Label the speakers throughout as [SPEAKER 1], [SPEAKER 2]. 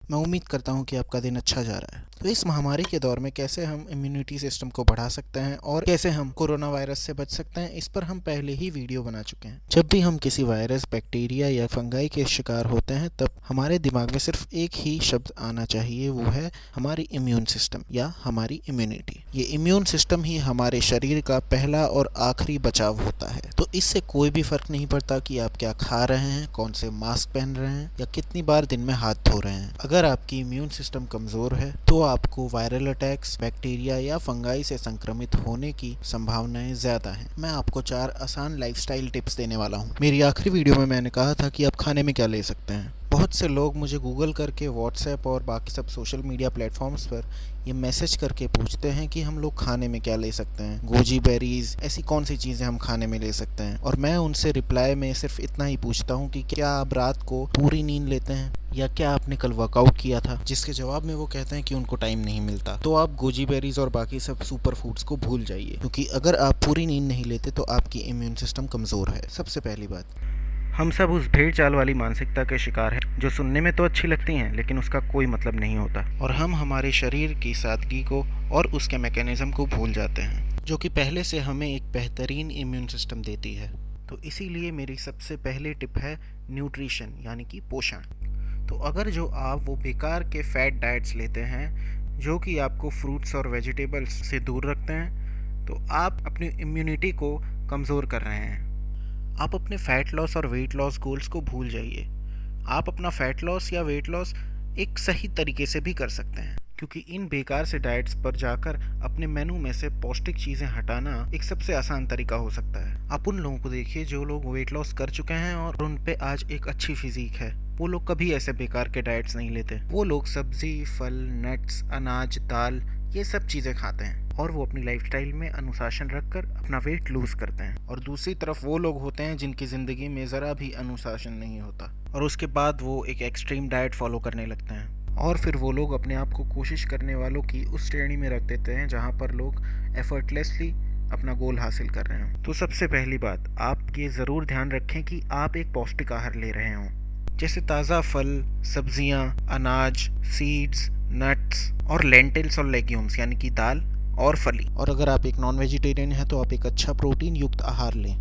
[SPEAKER 1] मैं उम्मीद करता हूँ कि आपका दिन अच्छा जा रहा है। तो इस महामारी के दौर में कैसे हम इम्यूनिटी सिस्टम को बढ़ा सकते हैं और कैसे हम कोरोना वायरस से बच सकते हैं, इस पर हम पहले ही वीडियो बना चुके हैं। जब भी हम किसी वायरस, बैक्टीरिया या फंगाई के शिकार होते हैं तब हमारे दिमाग में सिर्फ एक ही शब्द आना चाहिए, वो है हमारी इम्यून सिस्टम या हमारी इम्यूनिटी। ये इम्यून सिस्टम ही हमारे शरीर का पहला और आखिरी बचाव होता है। तो इससे कोई भी फर्क नहीं पड़ता कि आप क्या खा रहे हैं, कौन से मास्क पहन रहे हैं या कितनी बार दिन में हाथ धो रहे हैं। अगर आपकी इम्यून सिस्टम कमजोर है तो आपको वायरल अटैक्स, बैक्टीरिया या फंगाई से संक्रमित होने की संभावनाएं ज्यादा हैं। मैं आपको 4 आसान लाइफस्टाइल टिप्स देने वाला हूं। मेरी आखिरी वीडियो में मैंने कहा था कि आप खाने में क्या ले सकते हैं। बहुत से लोग मुझे गूगल करके, व्हाट्सएप और बाकी सब सोशल मीडिया प्लेटफॉर्म्स पर ये मैसेज करके पूछते हैं कि हम लोग खाने में क्या ले सकते हैं, गोजी बेरीज, ऐसी कौन सी चीज़ें हम खाने में ले सकते हैं। और मैं उनसे रिप्लाई में सिर्फ इतना ही पूछता हूँ कि क्या आप रात को पूरी नींद लेते हैं या क्या आपने कल वर्कआउट किया था, जिसके जवाब में वो कहते हैं कि उनको टाइम नहीं मिलता। तो आप गोजी बेरीज और बाकी सब सुपर फूड्स को भूल जाइए, क्योंकि अगर आप पूरी नींद नहीं लेते तो आपकी इम्यून सिस्टम कमज़ोर है। सबसे पहली बात, हम सब उस भेड़ चाल वाली मानसिकता के शिकार हैं जो सुनने में तो अच्छी लगती हैं लेकिन उसका कोई मतलब नहीं होता, और हम हमारे शरीर की सादगी को और उसके मैकेनिज्म को भूल जाते हैं, जो कि पहले से हमें एक बेहतरीन इम्यून सिस्टम देती है। तो इसीलिए मेरी सबसे पहली टिप है न्यूट्रिशन, यानी कि पोषण। तो अगर जो आप वो बेकार के फैट डाइट्स लेते हैं जो कि आपको फ्रूट्स और वेजिटेबल्स से दूर रखते हैं, तो आप अपनी इम्यूनिटी को कमज़ोर कर रहे हैं। आप अपने फैट लॉस और वेट लॉस गोल्स को भूल जाइए। आप अपना फैट लॉस या वेट लॉस एक सही तरीके से भी कर सकते हैं, क्योंकि इन बेकार से डाइट्स पर जाकर अपने मेनू में से पौष्टिक चीज़ें हटाना एक सबसे आसान तरीका हो सकता है। आप उन लोगों को देखिए जो लोग वेट लॉस कर चुके हैं और उन पे आज एक अच्छी फिजिक है। वो लोग कभी ऐसे बेकार के डाइट्स नहीं लेते। वो लोग सब्जी, फल, नट्स, अनाज, दाल, ये सब चीज़ें खाते हैं और वो अपनी लाइफस्टाइल में अनुशासन रखकर अपना वेट लूज करते हैं। और दूसरी तरफ वो लोग होते हैं जिनकी ज़िंदगी में ज़रा भी अनुशासन नहीं होता और उसके बाद वो एक एक्सट्रीम डाइट फॉलो करने लगते हैं, और फिर वो लोग अपने आप को कोशिश करने वालों की उस श्रेणी में रख देते हैं जहाँ पर लोग एफर्टलेसली अपना गोल हासिल कर रहे हों। तो सबसे पहली बात, आप ये ज़रूर ध्यान रखें कि आप एक पौष्टिक आहार ले रहे हों, जैसे ताज़ा फल, सब्जियां, अनाज, सीड्स, नट्स और लेंटिल्स और लेग्यूम्स, यानी कि दाल और फली। और अगर आप एक नॉन वेजिटेरियन हैं तो आप एक अच्छा प्रोटीन युक्त आहार लें।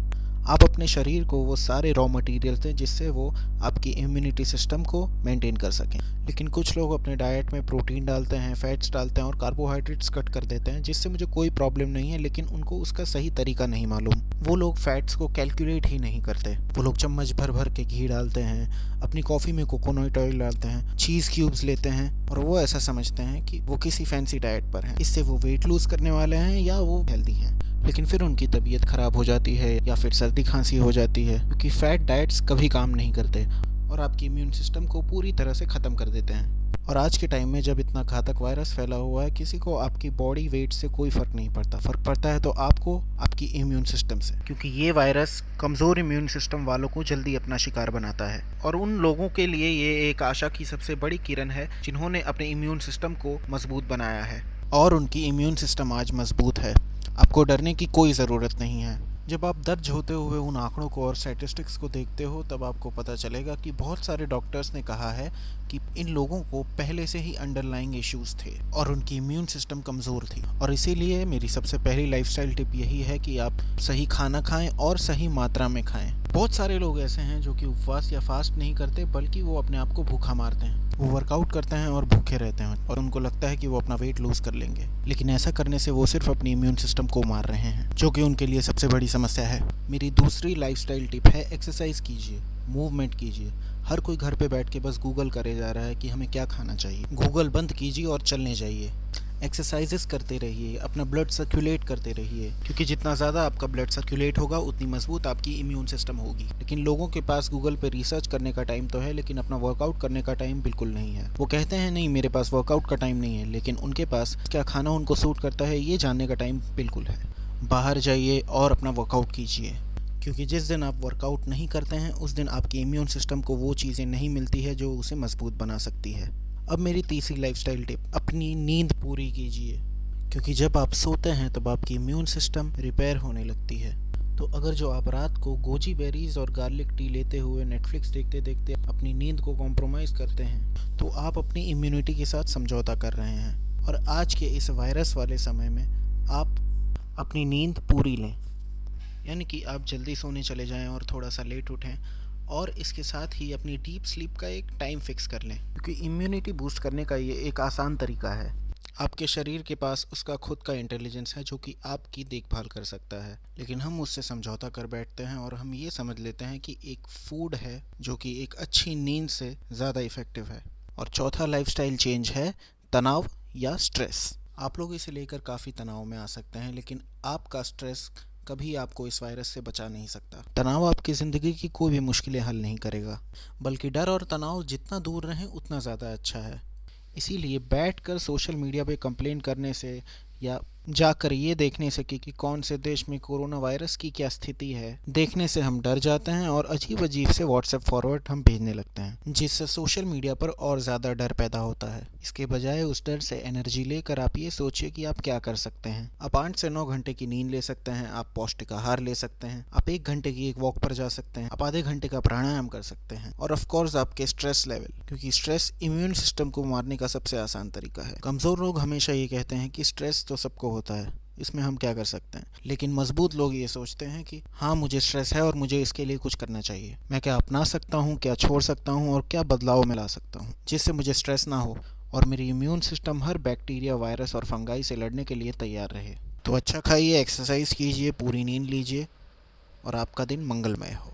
[SPEAKER 1] आप अपने शरीर को वो सारे रॉ मटेरियल दें जिससे वो आपकी इम्यूनिटी सिस्टम को मेंटेन कर सकें। लेकिन कुछ लोग अपने डाइट में प्रोटीन डालते हैं, फैट्स डालते हैं और कार्बोहाइड्रेट्स कट कर देते हैं, जिससे मुझे कोई प्रॉब्लम नहीं है, लेकिन उनको उसका सही तरीका नहीं मालूम। वो लोग फैट्स को कैलकुलेट ही नहीं करते। वो लोग चम्मच भर भर के घी डालते हैं, अपनी कॉफ़ी में कोकोनट ऑयल डालते हैं, चीज़ क्यूब्स लेते हैं और वो ऐसा समझते हैं कि वो किसी फैंसी डाइट पर हैं। इससे वो वेट लूज़ करने वाले हैं या वो हेल्दी हैं, लेकिन फिर उनकी तबीयत ख़राब हो जाती है या फिर सर्दी खांसी हो जाती है, क्योंकि फ़ैट डाइट्स कभी काम नहीं करते और आपकी इम्यून सिस्टम को पूरी तरह से ख़त्म कर देते हैं। और आज के टाइम में जब इतना घातक वायरस फैला हुआ है, किसी को आपकी बॉडी वेट से कोई फ़र्क नहीं पड़ता। फ़र्क पड़ता है तो आपको आपकी इम्यून सिस्टम से, क्योंकि ये वायरस कमज़ोर इम्यून सिस्टम वालों को जल्दी अपना शिकार बनाता है। और उन लोगों के लिए ये एक आशा की सबसे बड़ी किरण है जिन्होंने अपने इम्यून सिस्टम को मजबूत बनाया है, और उनकी इम्यून सिस्टम आज मजबूत है। आपको डरने की कोई ज़रूरत नहीं है। जब आप दर्ज होते हुए उन आंकड़ों को और स्टैटिस्टिक्स को देखते हो तब आपको पता चलेगा कि बहुत सारे डॉक्टर्स ने कहा है कि इन लोगों को पहले से ही अंडरलाइंग इश्यूज थे और उनकी इम्यून सिस्टम कमज़ोर थी। और इसीलिए मेरी सबसे पहली लाइफस्टाइल टिप यही है कि आप सही खाना खाएं और सही मात्रा में खाएं। बहुत सारे लोग ऐसे हैं जो कि उपवास या फास्ट नहीं करते, बल्कि वो अपने आप को भूखा मारते हैं। वो वर्कआउट करते हैं और भूखे रहते हैं और उनको लगता है कि वो अपना वेट लूज़ कर लेंगे, लेकिन ऐसा करने से वो सिर्फ अपनी इम्यून सिस्टम को मार रहे हैं, जो कि उनके लिए सबसे बड़ी समस्या है। मेरी दूसरी लाइफस्टाइल टिप है एक्सरसाइज कीजिए, मूवमेंट कीजिए। हर कोई घर पे बैठ के बस गूगल करे जा रहा है कि हमें क्या खाना चाहिए। गूगल बंद कीजिए और चलने जाइए। एक्सरसाइजेस करते रहिए, अपना ब्लड सर्कुलेट करते रहिए, क्योंकि जितना ज़्यादा आपका ब्लड सर्कुलेट होगा उतनी मजबूत आपकी इम्यून सिस्टम होगी। लेकिन लोगों के पास गूगल पे रिसर्च करने का टाइम तो है, लेकिन अपना वर्कआउट करने का टाइम बिल्कुल नहीं है। वो कहते हैं नहीं मेरे पास वर्कआउट का टाइम नहीं है, लेकिन उनके पास क्या खाना उनको सूट करता है ये जानने का टाइम बिल्कुल है। बाहर जाइए और अपना वर्कआउट कीजिए, क्योंकि जिस दिन आप वर्कआउट नहीं करते हैं उस दिन आपकी इम्यून सिस्टम को वो चीज़ें नहीं मिलती है जो उसे मजबूत बना सकती है। अब मेरी तीसरी लाइफस्टाइल टिप, अपनी नींद पूरी कीजिए, क्योंकि जब आप सोते हैं तब आपकी इम्यून सिस्टम रिपेयर होने लगती है। तो अगर जो आप रात को गोजी बेरीज और गार्लिक टी लेते हुए नेटफ्लिक्स देखते देखते अपनी नींद को कॉम्प्रोमाइज़ करते हैं, तो आप अपनी इम्यूनिटी के साथ समझौता कर रहे हैं। और आज के इस वायरस वाले समय में आप अपनी नींद पूरी लें, यानी कि आप जल्दी सोने चले जाएं और थोड़ा सा लेट उठें, और इसके साथ ही अपनी डीप स्लीप का एक टाइम फिक्स कर लें, क्योंकि इम्यूनिटी बूस्ट करने का ये एक आसान तरीका है। आपके शरीर के पास उसका खुद का इंटेलिजेंस है जो कि आपकी देखभाल कर सकता है, लेकिन हम उससे समझौता कर बैठते हैं और हम ये समझ लेते हैं कि एक फूड है जो कि एक अच्छी नींद से ज़्यादा इफ़ेक्टिव है। और चौथा लाइफस्टाइल चेंज है तनाव या स्ट्रेस। आप लोग इसे लेकर काफ़ी तनाव में आ सकते हैं, लेकिन आपका स्ट्रेस कभी आपको इस वायरस से बचा नहीं सकता। तनाव आपकी ज़िंदगी की कोई भी मुश्किलें हल नहीं करेगा, बल्कि डर और तनाव जितना दूर रहें उतना ज़्यादा अच्छा है। इसीलिए बैठकर सोशल मीडिया पे कंप्लेन करने से या जाकर ये देखने से कि कौन से देश में कोरोना वायरस की क्या स्थिति है, देखने से हम डर जाते हैं और अजीब अजीब से व्हाट्सएप फॉरवर्ड हम भेजने लगते हैं, जिससे सोशल मीडिया पर और ज़्यादा डर पैदा होता है। इसके बजाय उस डर से एनर्जी लेकर आप ये सोचिए कि आप क्या कर सकते हैं। आप 8 से 9 घंटे की नींद ले सकते हैं, आप पौष्टिक आहार ले सकते हैं, आप 1 घंटे की एक वॉक पर जा सकते हैं, आप आधे घंटे का प्राणायाम कर सकते हैं, और ऑफकोर्स आपके स्ट्रेस लेवल, क्योंकि स्ट्रेस इम्यून सिस्टम को मारने का सबसे आसान तरीका है। कमज़ोर लोग हमेशा ये कहते हैं कि स्ट्रेस तो सबको होता है, इसमें हम क्या कर सकते हैं, लेकिन मजबूत लोग ये सोचते हैं कि हाँ, मुझे स्ट्रेस है और मुझे इसके लिए कुछ करना चाहिए। मैं क्या अपना सकता हूँ, क्या छोड़ सकता हूँ और क्या बदलाव में ला सकता हूँ जिससे मुझे स्ट्रेस ना हो और मेरी इम्यून सिस्टम हर बैक्टीरिया, वायरस और फंगाई से लड़ने के लिए तैयार रहे। तो अच्छा खाइए, एक्सरसाइज कीजिए, पूरी नींद लीजिए और आपका दिन मंगलमय हो।